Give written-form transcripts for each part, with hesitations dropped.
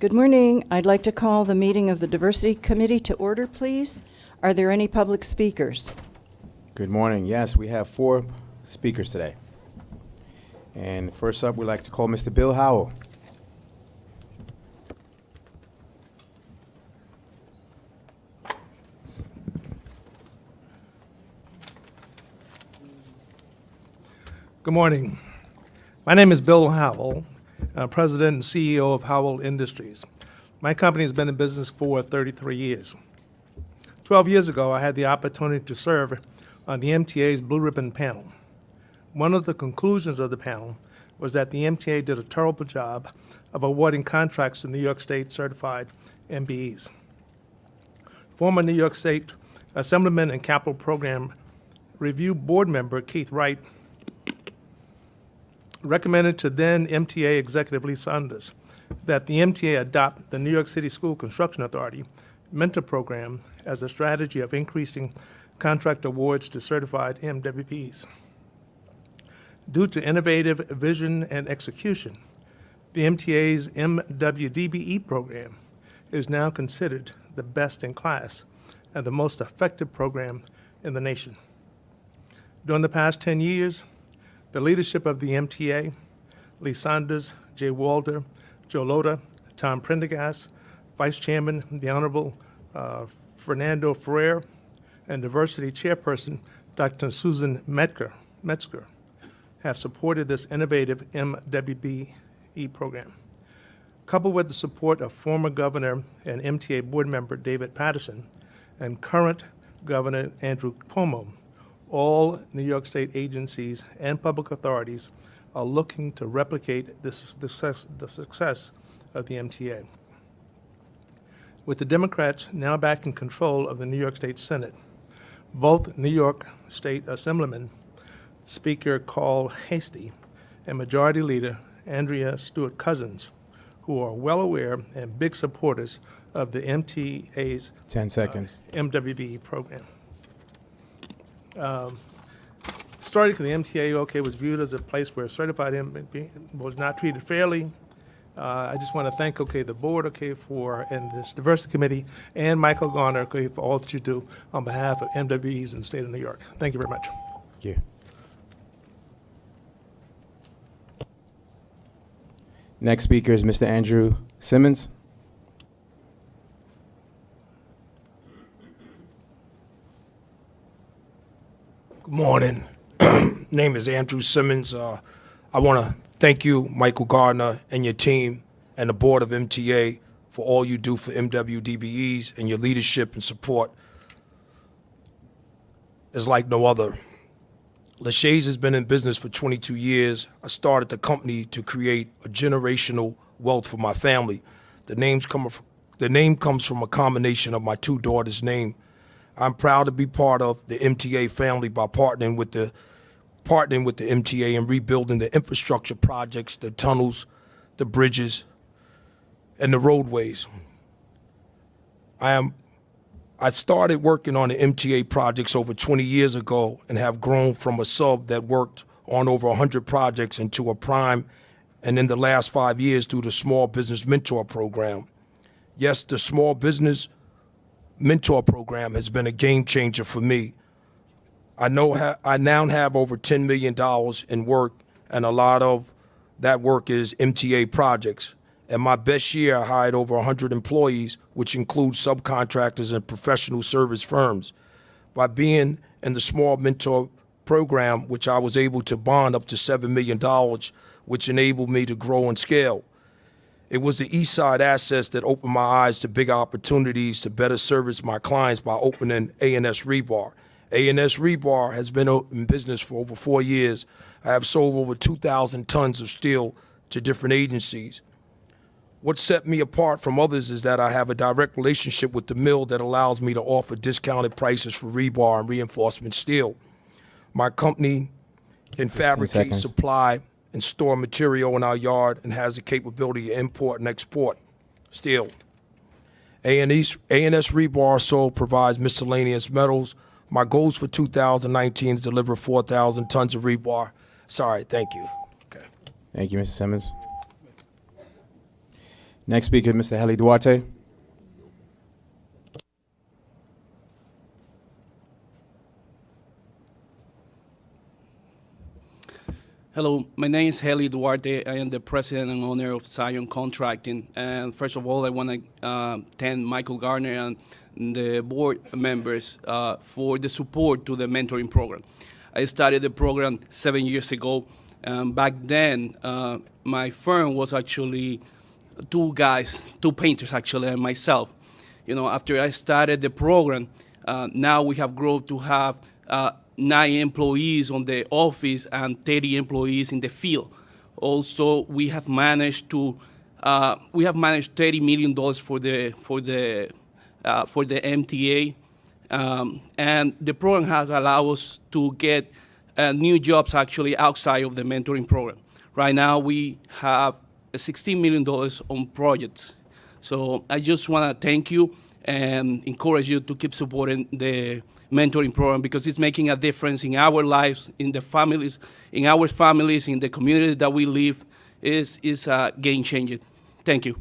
Good morning. I'd like to call the meeting of the Diversity Committee to order, please. Are there any public speakers? Good morning. Yes, we have 4 speakers today. And first up, we'd like to call Mr. Bill Howell. Good morning. My name is Bill Howell, President and CEO of Howell Industries. My company has been in business for 33 years. 12 years ago, I had the opportunity to serve on the MTA's Blue Ribbon panel. One of the conclusions of the panel was that the MTA did a terrible job of awarding contracts to New York State certified MBEs. Former New York State Assemblyman and Capital Program Review Board member Keith Wright recommended to then MTA Executive Lee Saunders that the MTA adopt the New York City School Construction Authority mentor program as a strategy of increasing contract awards to certified MWPs. Due to innovative vision and execution, the MTA's MWDBE program is now considered the best in class and the most effective program in the nation. During the past 10 years, the leadership of the MTA, Lee Saunders, Jay Walder, Joe Loda, Tom Prendergast, Vice Chairman, the Honorable Fernando Ferrer, and Diversity Chairperson, Dr. Susan Metzger, have supported this innovative MWBE program. Coupled with the support of former Governor and MTA Board member David Patterson and current Governor Andrew Cuomo, all New York State agencies and public authorities are looking to replicate the success of the MTA. With the Democrats now back in control of the New York State Senate, both New York State Assemblyman Speaker Carl Hastie and Majority Leader Andrea Stewart Cousins, who are well aware and big supporters of the MTA's 10 seconds. MWBE program. Historically, the MTA was viewed as a place where certified MBE was not treated fairly. I just want to thank the board and this diversity committee and Michael Garner for all that you do on behalf of MWEs in the state of New York. Thank you very much. Thank you. Next speaker is Mr. Andrew Simmons. Good morning. Name is Andrew Simmons. I want to thank you, Michael Gardner, and your team and the board of MTA for all you do for MWDBEs, and your leadership and support is like no other. Lachey's has been in business for 22 years. I started the company to create a generational wealth for my family. The name comes from a combination of my 2 daughters' name. I'm proud to be part of the MTA family by partnering with the MTA and rebuilding the infrastructure projects, the tunnels, the bridges, and the roadways. I started working on the MTA projects over 20 years ago and have grown from a sub that worked on over 100 projects into a prime, and in the last 5 years through the Small Business Mentor Program. Yes, the Small Business Mentor Program has been a game changer for me. I now have over $10 million in work, and a lot of that work is MTA projects. And my best year, I hired over 100 employees, which includes subcontractors and professional service firms. By being in the Small Mentor Program, which I was able to bond up to $7 million, which enabled me to grow and scale. It was the East Side assets that opened my eyes to big opportunities to better service my clients by opening A&S Rebar. A&S Rebar has been in business for over 4 years. I have sold over 2,000 tons of steel to different agencies. What set me apart from others is that I have a direct relationship with the mill that allows me to offer discounted prices for rebar and reinforcement steel. My company can fabricate, supply, and store material in our yard and has the capability to import and export steel. A&S Rebar also provides miscellaneous metals. My goals for 2019 is to deliver 4,000 tons of rebar. Sorry, thank you. Okay. Thank you, Mr. Simmons. Next speaker, Mr. Heli Duarte. Hello, my name is Heli Duarte. I am the president and owner of Zion Contracting. And first of all, I want to thank Michael Garner and the board members for the support to the mentoring program. I started the program 7 years ago. Back then, my firm was actually two painters actually, and myself. You know, after I started the program, now we have grown to have 9 employees on the office and 30 employees in the field. Also, we have managed $30 million for the MTA, and the program has allowed us to get new jobs actually outside of the mentoring program. Right now, we have $16 million on projects. So I just want to thank you and encourage you to keep supporting the mentoring program because it's making a difference in our lives, in the families, in our families, in the community that we live. Is a game changer. Thank you.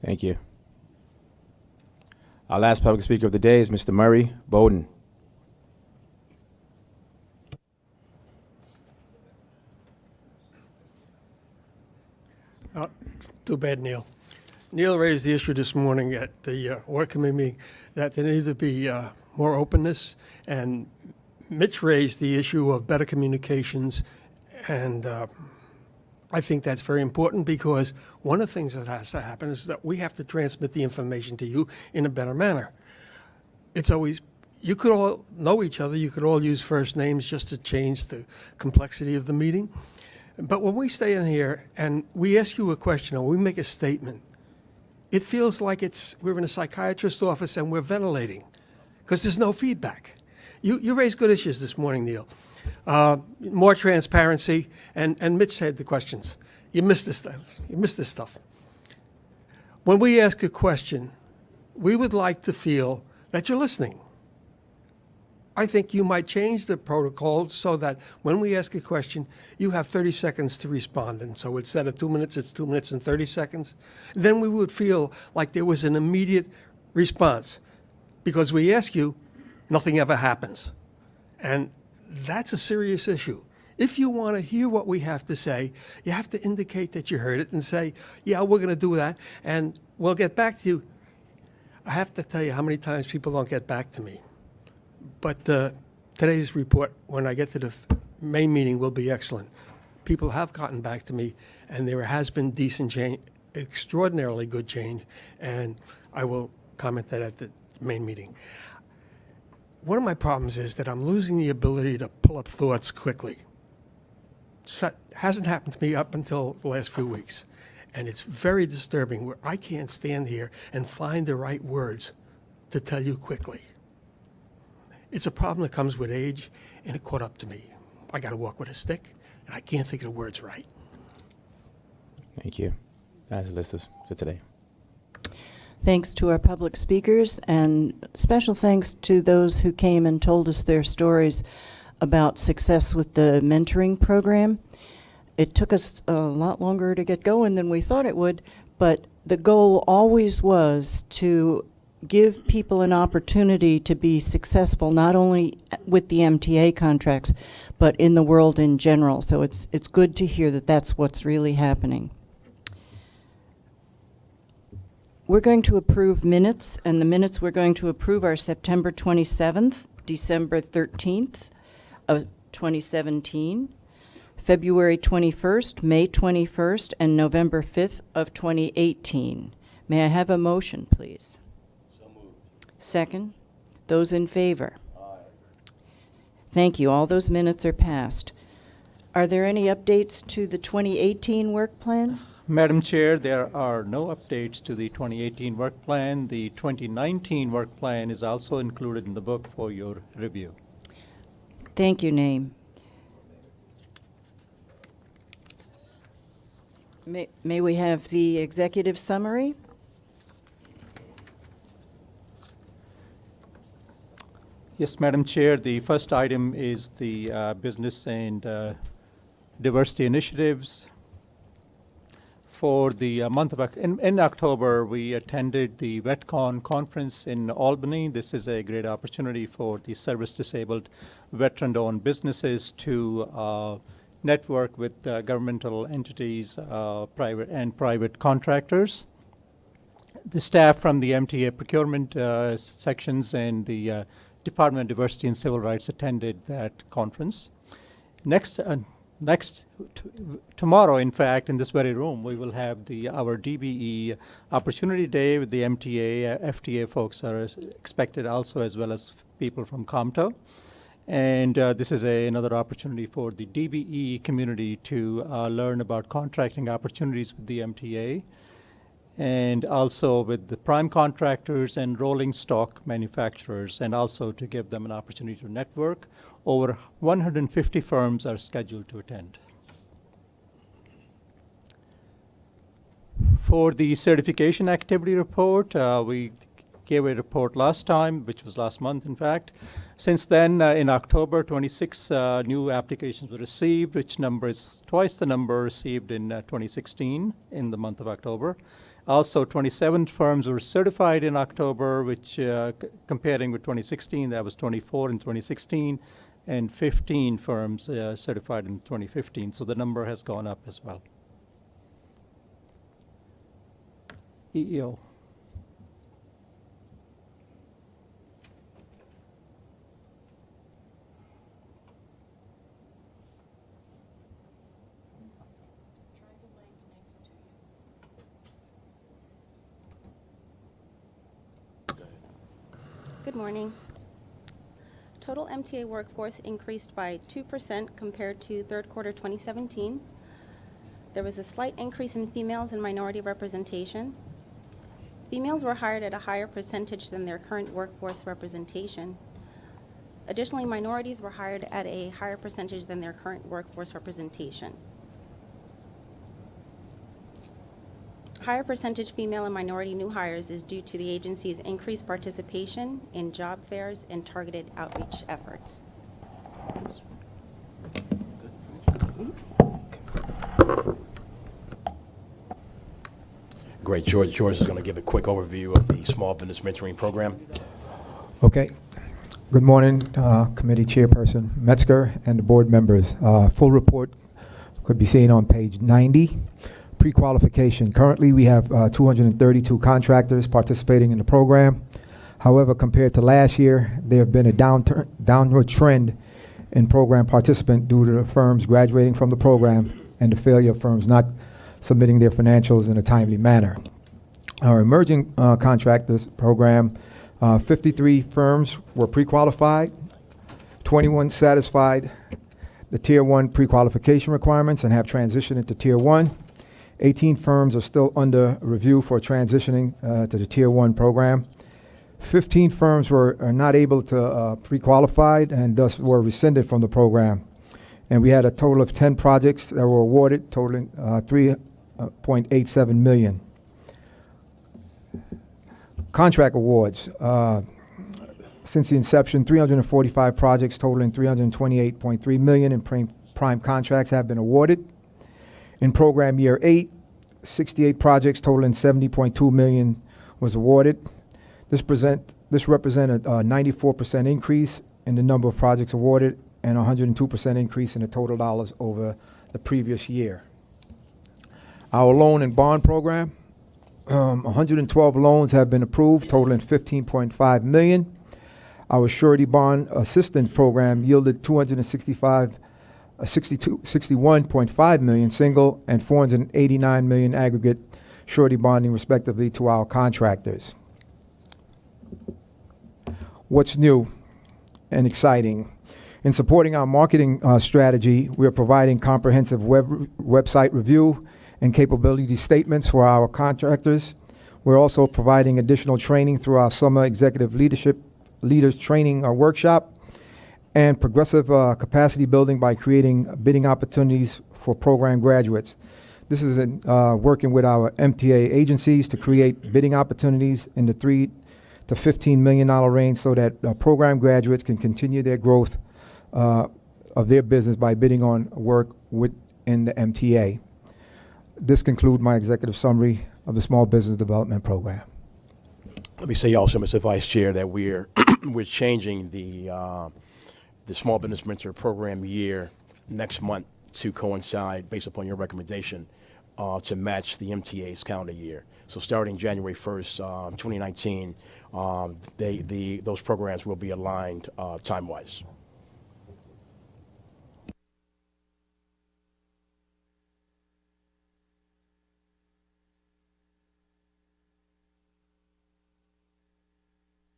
Thank you. Our last public speaker of the day is Mr. Murray Bowden. Too bad, Neil. Neil raised the issue this morning at the work committee meeting that there needs to be more openness, and Mitch raised the issue of better communications, and I think that's very important because one of the things that has to happen is that we have to transmit the information to you in a better manner. It's always, you could all know each other, you could all use first names just to change the complexity of the meeting. But when we stay in here and we ask you a question or we make a statement, it feels like we're in a psychiatrist's office and we're ventilating because there's no feedback. You raised good issues this morning, Neil. More transparency, and Mitch said the questions. You missed this stuff. You missed this stuff. When we ask a question, we would like to feel that you're listening. I think you might change the protocol so that when we ask a question, you have 30 seconds to respond. And so instead of 2 minutes, it's 2 minutes and 30 seconds. Then we would feel like there was an immediate response. Because we ask you, nothing ever happens. And that's a serious issue. If you want to hear what we have to say, you have to indicate that you heard it and say, yeah, we're going to do that, and we'll get back to you. I have to tell you how many times people don't get back to me. But today's report, when I get to the main meeting, will be excellent. People have gotten back to me, and there has been decent change, extraordinarily good change, and I will comment that at the main meeting. One of my problems is that I'm losing the ability to pull up thoughts quickly. It hasn't happened to me up until the last few weeks, and it's very disturbing where I can't stand here and find the right words to tell you quickly. It's a problem that comes with age, and it caught up to me. I got to walk with a stick, and I can't think of the words right. Thank you. That's the list for today. Thanks to our public speakers, and special thanks to those who came and told us their stories about success with the mentoring program. It took us a lot longer to get going than we thought it would, but the goal always was to give people an opportunity to be successful, not only with the MTA contracts, but in the world in general. So it's good to hear that that's what's really happening. We're going to approve minutes, and the minutes we're going to approve are September 27th, December 13th of 2017, February 21st, May 21st, and November 5th of 2018. May I have a motion, please? Second. Those in favor? Aye. Thank you. All those minutes are passed. Are there any updates to the 2018 work plan? Madam Chair, there are no updates to the 2018 work plan. The 2019 work plan is also included in the book for your review. Thank you, Naeem. May we have the executive summary? Yes, Madam Chair, the first item is the business and diversity initiatives. for the month of in October, we attended the VetCon conference in Albany. This is a great opportunity for the service-disabled, veteran-owned businesses to network with governmental entities, private contractors. The staff from the MTA procurement sections and the Department of Diversity and Civil Rights attended that conference. Tomorrow, in fact, in this very room, we will have our DBE Opportunity Day with the MTA, FTA folks are expected also, as well as people from COMTO. And this is another opportunity for the DBE community to learn about contracting opportunities with the MTA, and also with the prime contractors and rolling stock manufacturers, and also to give them an opportunity to network. Over 150 firms are scheduled to attend. For the certification activity report, we gave a report last time, which was last month, in fact. Since then, in October, 26 new applications were received, which number is twice the number received in 2016 in the month of October. Also, 27 firms were certified in October, which comparing with 2016, that was 24 in 2016, and 15 firms certified in 2015. So the number has gone up as well. EEO. Good morning. Total MTA workforce increased by 2% compared to third quarter 2017. There was a slight increase in females and minority representation. Females were hired at a higher percentage than their current workforce representation. Additionally, minorities were hired at a higher percentage than their current workforce representation. Higher percentage female and minority new hires is due to the agency's increased participation in job fairs and targeted outreach efforts. Great. George is going to give a quick overview of the Small Business Mentoring Program. Okay. Good morning, Committee Chairperson Metzger and the board members. Full report could be seen on page 90. Pre-qualification. Currently, we have 232 contractors participating in the program. However, compared to last year, there have been a downward trend in program participant due to the firms graduating from the program and the failure of firms not submitting their financials in a timely manner. Our emerging contractors program, 53 firms were pre-qualified, 21 satisfied the Tier 1 pre-qualification requirements and have transitioned into Tier 1. 18 firms are still under review for transitioning to the Tier 1 program. 15 firms are not able to pre-qualified and thus were rescinded from the program. And we had a total of 10 projects that were awarded, totaling $3.87 million. Contract awards. Since the inception, 345 projects totaling $328.3 million in prime contracts have been awarded. In program year 8, 68 projects totaling $70.2 million was awarded. This represented a 94% increase in the number of projects awarded and 102% increase in the total dollars over the previous year. Our loan and bond program, 112 loans have been approved, totaling $15.5 million. Our surety bond assistance program yielded $61.5 million single and $489 million aggregate surety bonding, respectively, to our contractors. What's new and exciting? In supporting our marketing strategy, we are providing comprehensive website review and capability statements for our contractors. We're also providing additional training through our summer executive leaders training workshop and progressive capacity building by creating bidding opportunities for program graduates. This is working with our MTA agencies to create bidding opportunities in the $3 to $15 million range so that program graduates can continue their growth of their business by bidding on work within the MTA. This concludes my executive summary of the Small Business Development Program. Let me say also, Mr. Vice Chair, that we're we're changing the Small Business Mentor Program year next month to coincide, based upon your recommendation, to match the MTA's calendar year. So starting January 1st, 2019, those programs will be aligned time-wise.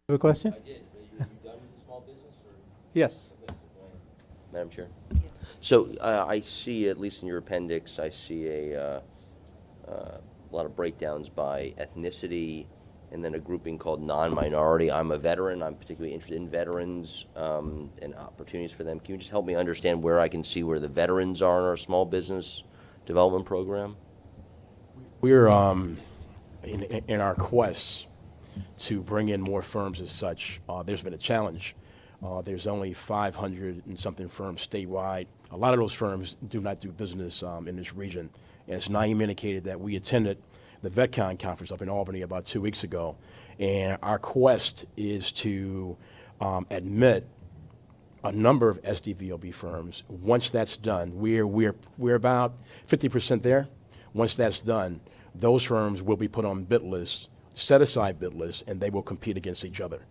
Have a question? I did. Are you done with the small business, or? Yes. Madam Chair? So I see, at least in your appendix, I see a lot of breakdowns by ethnicity, and then a grouping called non-minority. I'm a veteran. I'm particularly interested in veterans and opportunities for them. Can you just help me understand where I can see where the veterans are in our small business development program? We're in our quest to bring in more firms as such. There's been a challenge. There's only 500 and something firms statewide. A lot of those firms do not do business in this region. As Naeem indicated, that we attended the VetCon conference up in Albany about 2 weeks ago, and our quest is to admit a number of SDVOB firms. Once that's done, we're about 50% there. Once that's done, those firms will be put on bid lists, set aside bid lists, and they will compete against each other.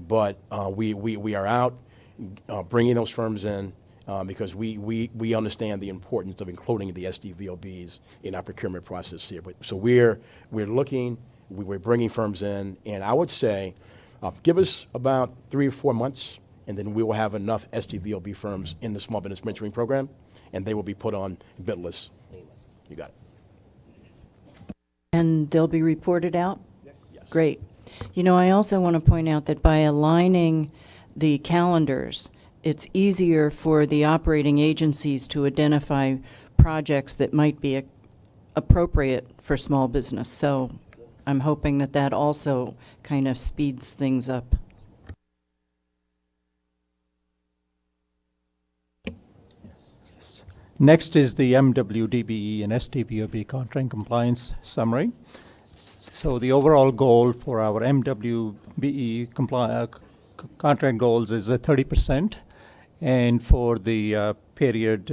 But we are out bringing those firms in because we understand the importance of including the SDVOBs in our procurement process here. So we're looking, we're bringing firms in, and I would say give us about 3 or 4 months, and then we will have enough SDVOB firms in the Small Business Mentoring Program, and they will be put on bid lists. You got it. And they'll be reported out? Yes. Great. You know, I also want to point out that by aligning the calendars, it's easier for the operating agencies to identify projects that might be appropriate for small business. So I'm hoping that that also kind of speeds things up. Next is the MWDBE and SDVOB contract compliance summary. So the overall goal for our MWBE contract goals is 30%. And for the period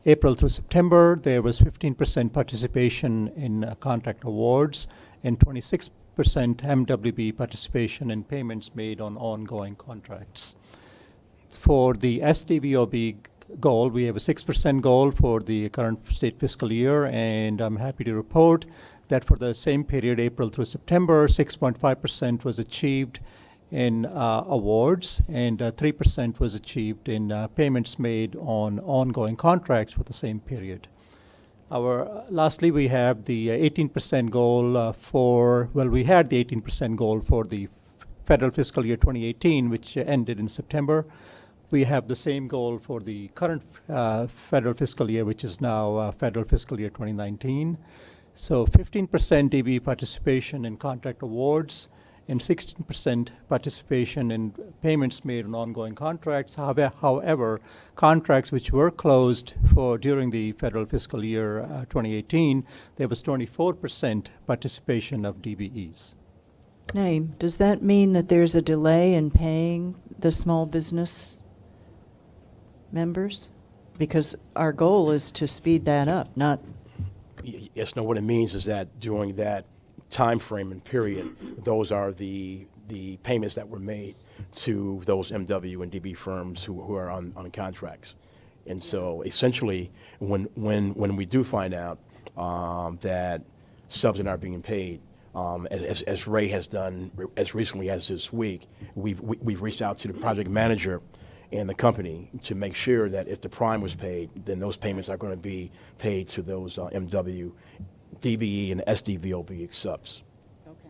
April through September, there was 15% participation in contract awards and 26% MWB participation in payments made on ongoing contracts. For the SDVOB goal, we have a 6% goal for the current state fiscal year, and I'm happy to report that for the same period, April through September, 6.5% was achieved in awards, and 3% was achieved in payments made on ongoing contracts for the same period. Lastly, we have the 18% goal we had the 18% goal for the federal fiscal year 2018, which ended in September. We have the same goal for the current federal fiscal year, which is now federal fiscal year 2019. So 15% DB participation in contract awards and 16% participation in payments made on ongoing contracts. However, contracts which were closed during the federal fiscal year 2018, there was 24% participation of DBEs. Naeem, does that mean that there's a delay in paying the small business members? Because our goal is to speed that up, not... Yes, no, what it means is that during that time frame and period, those are the payments that were made to those MW and DB firms who are on contracts. And so essentially, when we do find out that subs are not being paid, as Ray has done as recently as this week, we've reached out to the project manager and the company to make sure that if the prime was paid, then those payments are going to be paid to those MW, DBE, and SDVOB subs. Okay.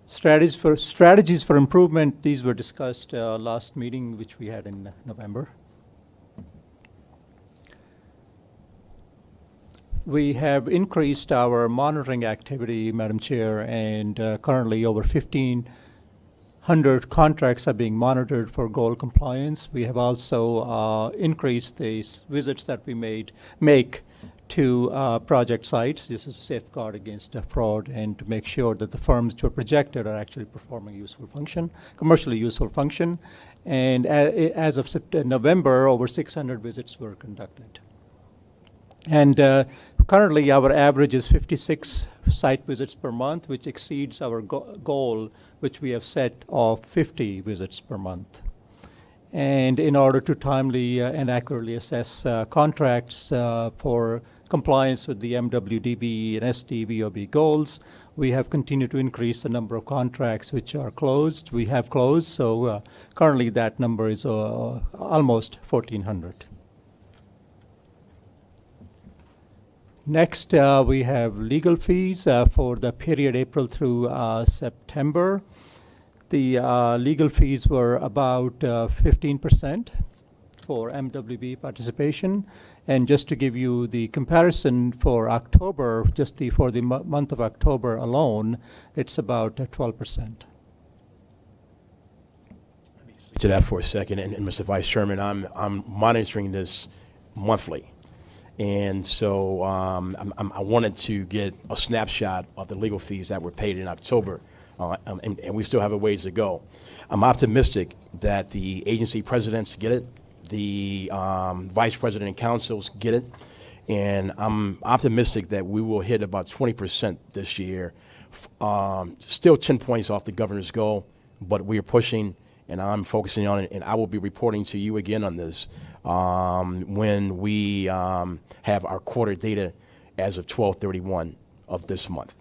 Strategies for improvement, these were discussed last meeting, which we had in November. We have increased our monitoring activity, Madam Chair, and currently over 15 100 contracts are being monitored for goal compliance. We have also increased the visits that we make to project sites. This is to safeguard against fraud and to make sure that the firms which were projected are actually performing useful function, commercially useful function. And as of November, over 600 visits were conducted. And currently, our average is 56 site visits per month, which exceeds our goal, which we have set of 50 visits per month. And in order to timely and accurately assess contracts for compliance with the MWDB and SDVOB goals, we have continued to increase the number of contracts which are closed. We have closed, so currently that number is almost 1,400. Next, we have legal fees for the period April through September. The legal fees were about 15% for MWB participation. And just to give you the comparison for October, for the month of October alone, it's about 12%. To that for a second, and Mr. Vice Chairman, I'm monitoring this monthly. And so I wanted to get a snapshot of the legal fees that were paid in October, and we still have a ways to go. I'm optimistic that the agency presidents get it, the vice president and councils get it, and I'm optimistic that we will hit about 20% this year. Still 10 points off the governor's goal, but we are pushing, and I'm focusing on it, and I will be reporting to you again on this when we have our quarter data as of 12/31 of this month.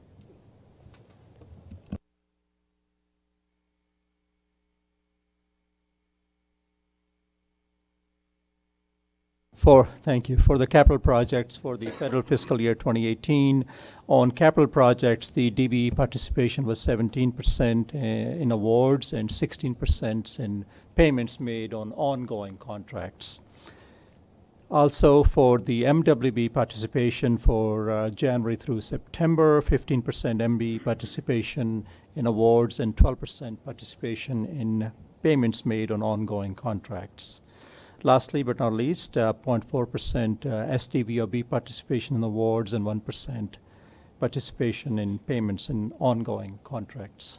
Thank you. For the capital projects for the federal fiscal year 2018, on capital projects, the DBE participation was 17% in awards and 16% in payments made on ongoing contracts. Also, for the MWB participation for January through September, 15% MB participation in awards and 12% participation in payments made on ongoing contracts. Lastly, but not least, 0.4% SDVOB participation in awards and 1% participation in payments in ongoing contracts.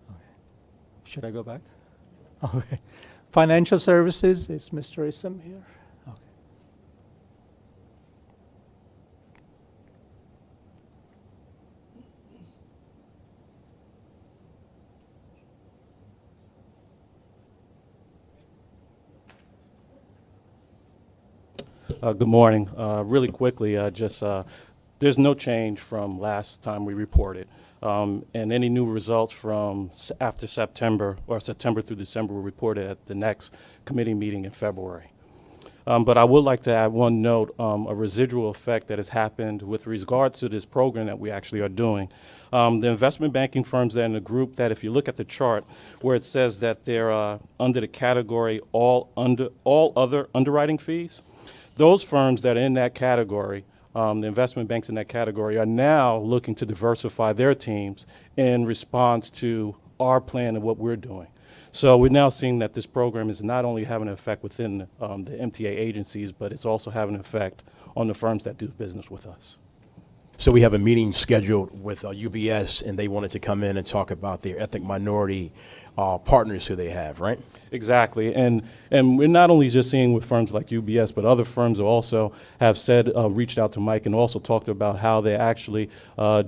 Okay. Should I go back? Okay. Financial services, is Mr. Issam here? Okay. Good morning. Really quickly, there's no change from last time we reported. And any new results from after September or September through December were reported at the next committee meeting in February. But I would like to add one note, a residual effect that has happened with regards to this program that we actually are doing. The investment banking firms that are in the group, that if you look at the chart where it says that they're under the category all other underwriting fees, those firms that are in that category, the investment banks in that category, are now looking to diversify their teams in response to our plan and what we're doing. So we're now seeing that this program is not only having an effect within the MTA agencies, but it's also having an effect on the firms that do business with us. So we have a meeting scheduled with UBS, and they wanted to come in and talk about their ethnic minority partners who they have, right? Exactly, and we're not only just seeing with firms like UBS, but other firms also have said, reached out to Mike and also talked about how they're actually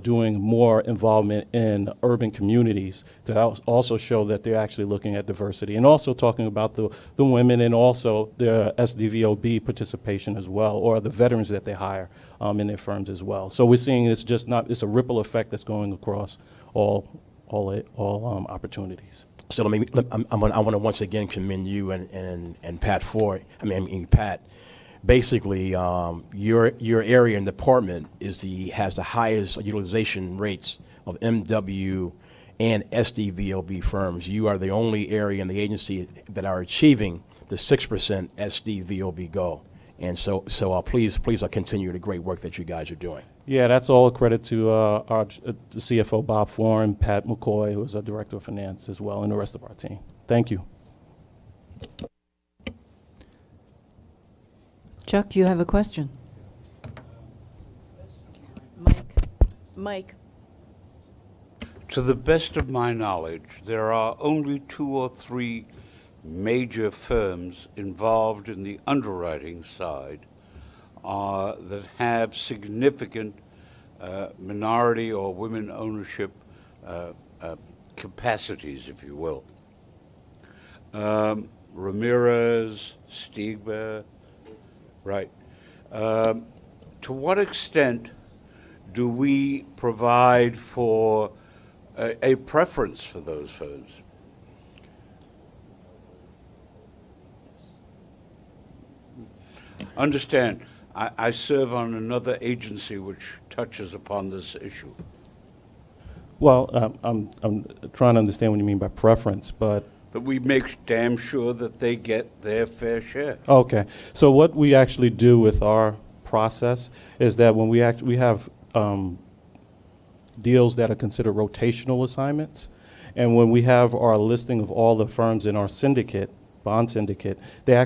doing more involvement in urban communities to also show that they're actually looking at diversity, and also talking about the women and also their SDVOB participation as well, or the veterans that they hire in their firms as well. So we're seeing it's a ripple effect that's going across all opportunities. So I want to once again commend you and Pat for it. Pat, basically your area and department has the highest utilization rates of MW and SDVOB firms. You are the only area in the agency that are achieving the 6% SDVOB goal. And so please continue the great work that you guys are doing. Yeah, that's all a credit to the CFO, Bob Foran, Pat McCoy, who's our Director of Finance as well, and the rest of our team. Thank you. Chuck, you have a question? Mike. To the best of my knowledge, there are only 2 or 3 major firms involved in the underwriting side that have significant minority or women ownership capacities, if you will. Ramirez, Stiegler, right. To what extent do we provide for a preference for those firms? Understand, I serve on another agency which touches upon this issue. Well, I'm trying to understand what you mean by preference, but That we make damn sure that they get their fair share. okay. So what we actually do with our process is that when we have deals that are considered rotational assignments, and when we have our listing of all the firms in our syndicate, bond syndicate,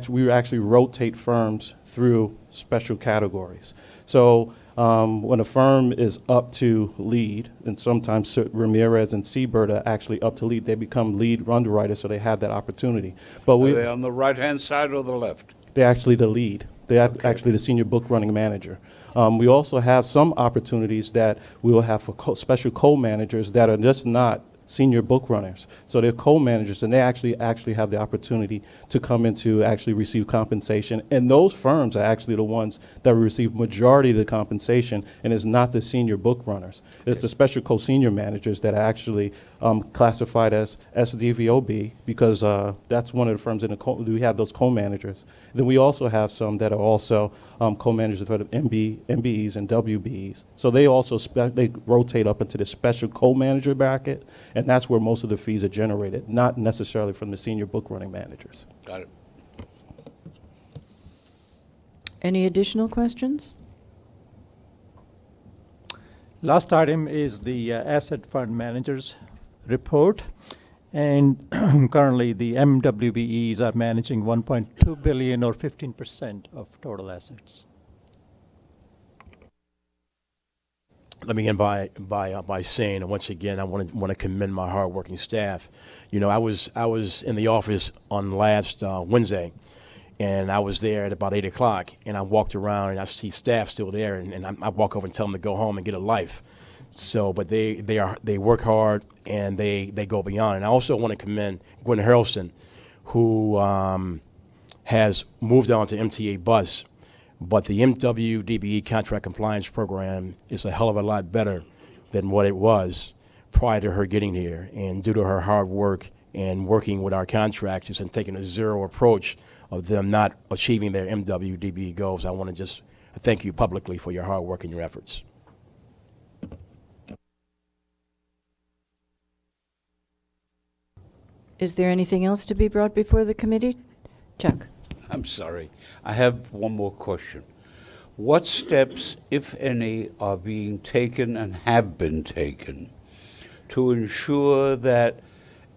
we actually rotate firms through special categories. So when a firm is up to lead, and sometimes Ramirez and Seabird are actually up to lead, they become lead underwriters, so they have that opportunity. But Are they on the right-hand side or the left? they're actually the lead. They're actually the senior book running manager. We also have some opportunities that we will have for special co-managers that are just not senior book runners. So they're co-managers, and they actually have the opportunity to come in to actually receive compensation. And those firms are actually the ones that receive majority of the compensation, and it's not the senior book runners. It's the special co-senior managers that are actually classified as SDVOB, because that's one of the firms we have those co-managers. Then we also have some that are also co-managers for the MBEs and WBEs. So they also they rotate up into the special co-manager bracket, and that's where most of the fees are generated, not necessarily from the senior book running managers. Got it. Any additional questions? Last item is the asset fund managers report. And currently, the MWBEs are managing 1.2 billion, or 15% of total assets. Let me begin by saying, and once again, I want to commend my hardworking staff. You know, I was in the office on last Wednesday, and I was there at about 8 o'clock, and I walked around and I see staff still there, and I walk over and tell them to go home and get a life. So, but they work hard and they go beyond. And I also want to commend Gwen Harrelson, who has moved on to MTA Bus. But the MWDBE contract compliance program is a hell of a lot better than what it was prior to her getting here. And due to her hard work and working with our contractors and taking a zero approach of them not achieving their MWDBE goals, I want to just thank you publicly for your hard work and your efforts. Is there anything else to be brought before the committee? Chuck? I'm sorry. I have one more question. What steps, if any, are being taken and have been taken to ensure that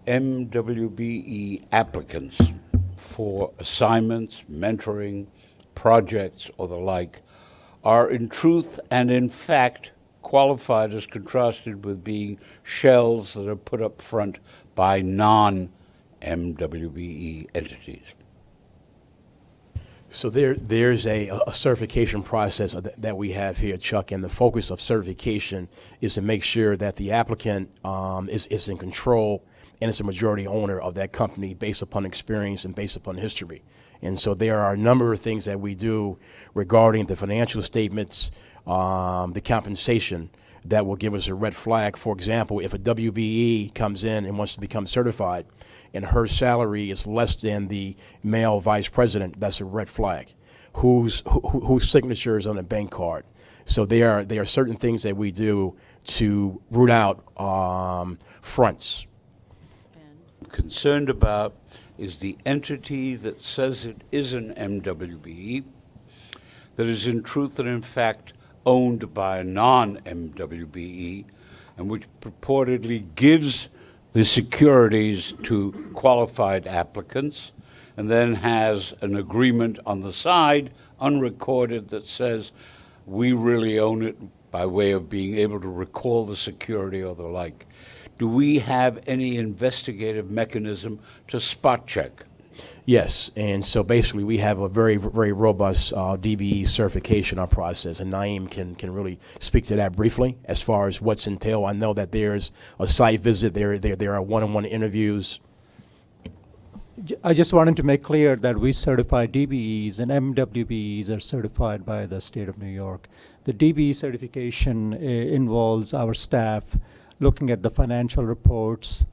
MWBE applicants for assignments, mentoring, projects, or the like are in truth and in fact qualified as contrasted with being shells that are put up front by non-MWBE entities? So there's a certification process that we have here, Chuck, and the focus of certification is to make sure that the applicant is in control and is a majority owner of that company based upon experience and based upon history. And so there are a number of things that we do regarding the financial statements, the compensation, that will give us a red flag. For example, if a WBE comes in and wants to become certified and her salary is less than the male vice president, that's a red flag. Whose signature is on a bank card? So there are certain things that we do to root out fronts. Concerned about is the entity that says it is an MWBE that is in truth and in fact owned by a non-MWBE, and which purportedly gives the securities to qualified applicants, and then has an agreement on the side, unrecorded, that says we really own it by way of being able to recall the security or the like. Do we have any investigative mechanism to spot check? Yes, and so basically we have a very, very robust DBE certification process, and Naeem can really speak to that briefly as far as what's entailed. I know that there's a site visit, there are one-on-one interviews. I just wanted to make clear that we certify DBEs and MWBEs are certified by the state of New York. The DBE certification involves our staff looking at the financial reports,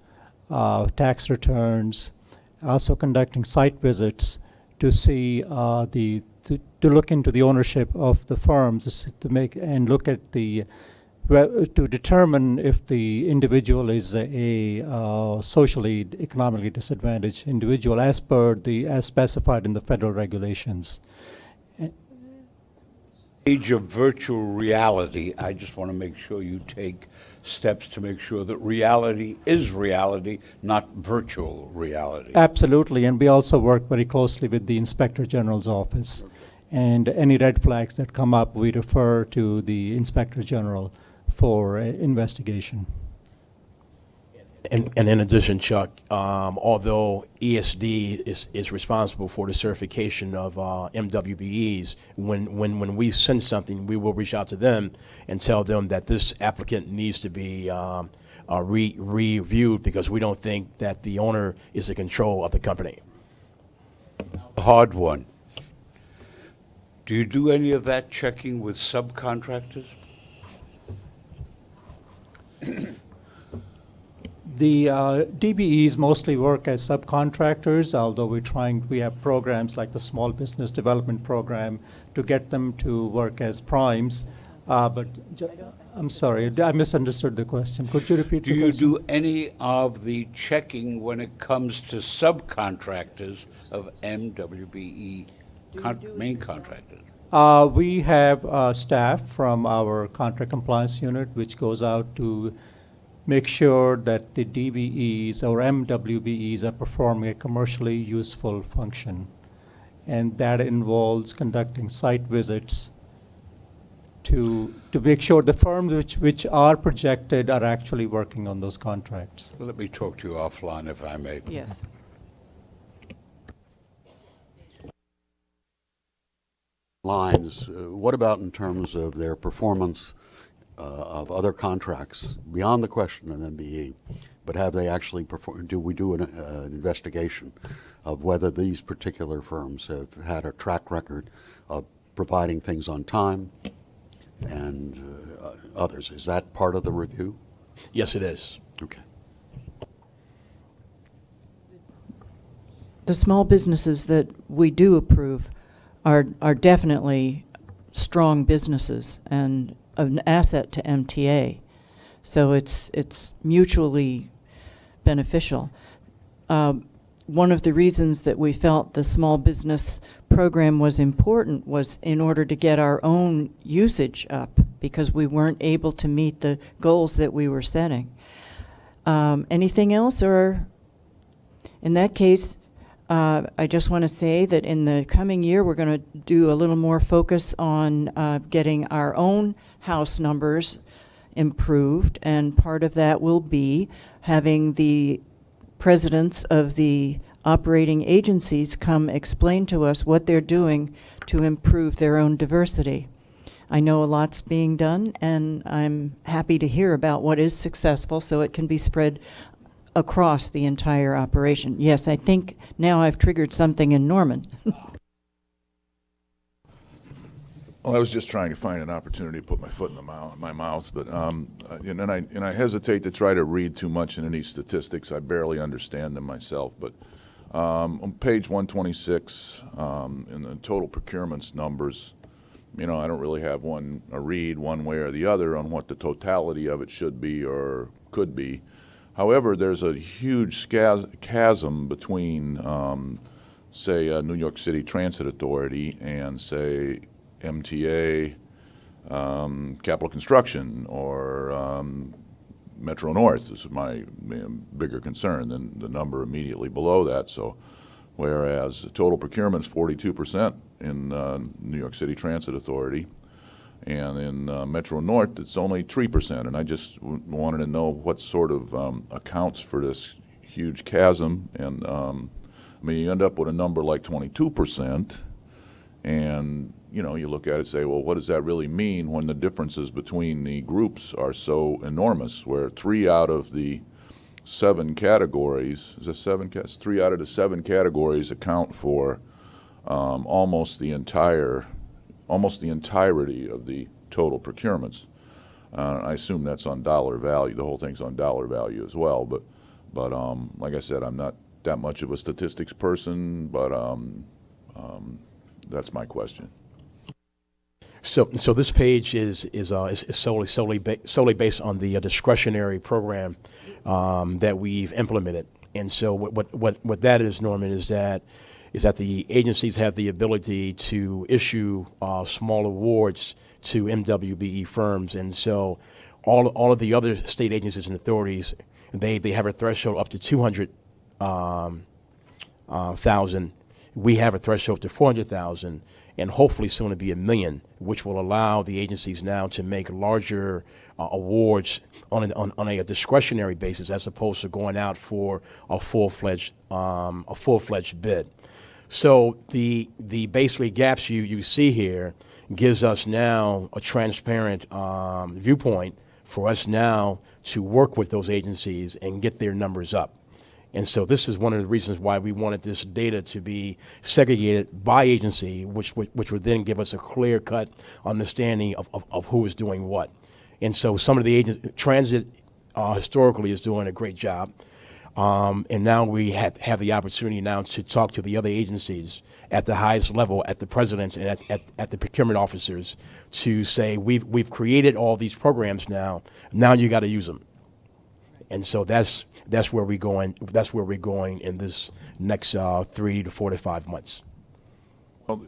tax returns, also conducting site visits to see to look into the ownership of the firms to make and look at the to determine if the individual is a socially, economically disadvantaged individual as specified in the federal regulations. Age of virtual reality, I just want to make sure you take steps to make sure that reality is reality, not virtual reality. Absolutely, and we also work very closely with the Inspector General's office. Okay. And any red flags that come up, we refer to the Inspector General for investigation. And in addition, Chuck, although ESD is responsible for the certification of MWBEs, when we send something, we will reach out to them and tell them that this applicant needs to be reviewed because we don't think that the owner is in control of the company. A hard one. Do you do any of that checking with subcontractors? The DBEs mostly work as subcontractors, although we have programs like the Small Business Development Program to get them to work as primes. I'm sorry, I misunderstood the question. Could you repeat the question? Do you do any of the checking when it comes to subcontractors of MWBE main contractors? We have staff from our contract compliance unit, which goes out to make sure that the DBEs or MWBEs are performing a commercially useful function. And that involves conducting site visits to make sure the firms which are projected are actually working on those contracts. Let me talk to you offline, if I may. Yes. Lines, what about in terms of their performance of other contracts beyond the question of MBE, but have they actually performed? Do we do an investigation of whether these particular firms have had a track record of providing things on time and others? Is that part of the review? Yes, it is. Okay. The small businesses that we do approve are definitely strong businesses and an asset to MTA. So it's mutually beneficial. One of the reasons that we felt the small business program was important was in order to get our own usage up because we weren't able to meet the goals that we were setting. Anything else, or in that case, I just want to say that in the coming year, we're going to do a little more focus on getting our own house numbers improved, and part of that will be having the presidents of the operating agencies come explain to us what they're doing to improve their own diversity. I know a lot's being done, and I'm happy to hear about what is successful so it can be spread across the entire operation. Yes, I think now I've triggered something in Norman. Well, I was just trying to find an opportunity to put my foot in my mouth, but and I hesitate to try to read too much into these statistics. I barely understand them myself, but on page 126, in the total procurements numbers, I don't really have a read one way or the other on what the totality of it should be or could be. However, there's a huge chasm between, say, New York City Transit Authority and, say, MTA, Capital Construction, or Metro North is my bigger concern than the number immediately below that. So, whereas the total procurement is 42% in New York City Transit Authority, and in Metro North it's only 3%. And I just wanted to know what sort of accounts for this huge chasm. And I mean, you end up with a number like 22%, and you know, you look at it and say, well, what does that really mean when the differences between the groups are so enormous, where 3 out of the 7 categories, is it 7? 3 out of the 7 categories account for almost the entirety of the total procurements. I assume that's on dollar value. The whole thing's on dollar value as well. But like I said, I'm not that much of a statistics person, but that's my question. So this page is solely based on the discretionary program that we've implemented. And so what that is, Norman, is that the agencies have the ability to issue small awards to MWBE firms. And so all of the other state agencies and authorities, they have a threshold up to 200,000. We have a threshold to 400,000, and hopefully soon to be 1 million, which will allow the agencies now to make larger awards on a discretionary basis, as opposed to going out for a full-fledged bid. So the basically gaps you see here gives us now a transparent viewpoint for us now to work with those agencies and get their numbers up. And so this is one of the reasons why we wanted this data to be segregated by agency, which would then give us a clear-cut understanding of who is doing what. And so some of the agencies, Transit historically is doing a great job. And now we have the opportunity now to talk to the other agencies at the highest level, at the presidents and at the procurement officers, to say we've created all these programs now. Now you got to use them. And so that's where we're going. That's where we're going in this next 3 to 4 to 5 months. Well,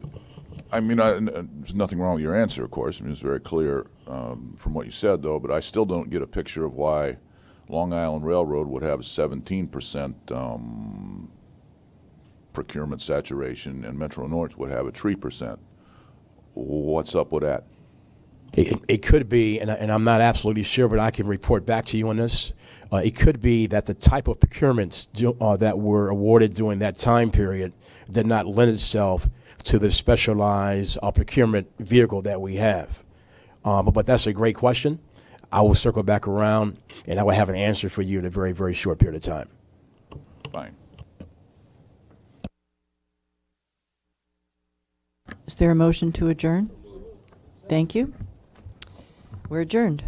I mean, there's nothing wrong with your answer, of course. I mean, it's very clear from what you said, though. But I still don't get a picture of why Long Island Railroad would have 17% procurement saturation, and Metro North would have a 3%. What's up with that? It could be, and I'm not absolutely sure, but I can report back to you on this. It could be that the type of procurements that were awarded during that time period did not lend itself to the specialized procurement vehicle that we have. But that's a great question. I will circle back around, and I will have an answer for you in a very, very short period of time. Fine. Is there a motion to adjourn? Thank you. We're adjourned.